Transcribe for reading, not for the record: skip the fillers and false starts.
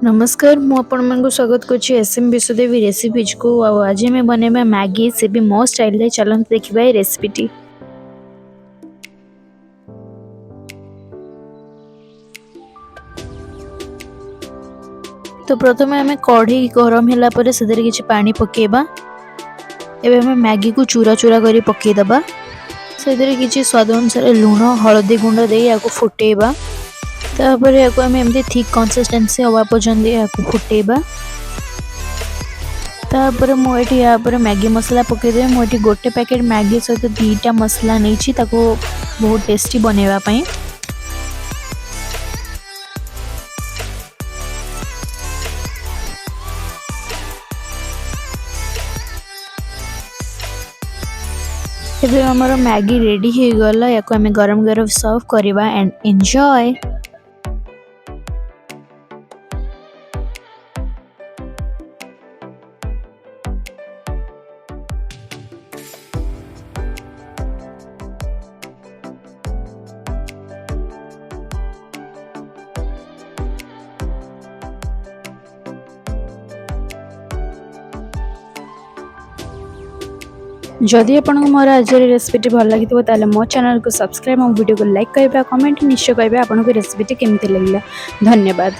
नमस्कार मु आपण स्वागत करुच्ची एसएम विश्वदेवी रेसिपीज को आज आम बनवा मैगी से भी मो स्टाइल चलते देखा रेसिपीटी। तो प्रथम आम कढ़ी गरम है से किसी पानी पकेबा। एवं आम मैगी को चूरा चूरा कर पकईदबा। से किसी स्वाद अनुसार लुण हलदी गुंड दे या फुटेबा। तापर या आम एमती थिक कंसिस्टेंसी हवा पर्यंत या फुटेबा। तापर मुझे या मैगी मसला पकईदे। मुझे गोटे पैकेट मैगी सहित 2टा मसला नहीं बहुत टेस्टी बनवाई। एबे हमर मैगी रेडी हो गला। या आम गरम गरम सर्व करवा एंड एंजॉय। जदि आपको मोर आज रेसिपीटी भल लगी ताले मो चैनल को सब्सक्राइब और वीडियो को लाइक करबा कमेंट निश्चय करबा आपको रेसिपीटी केमती लगिला। धन्यवाद।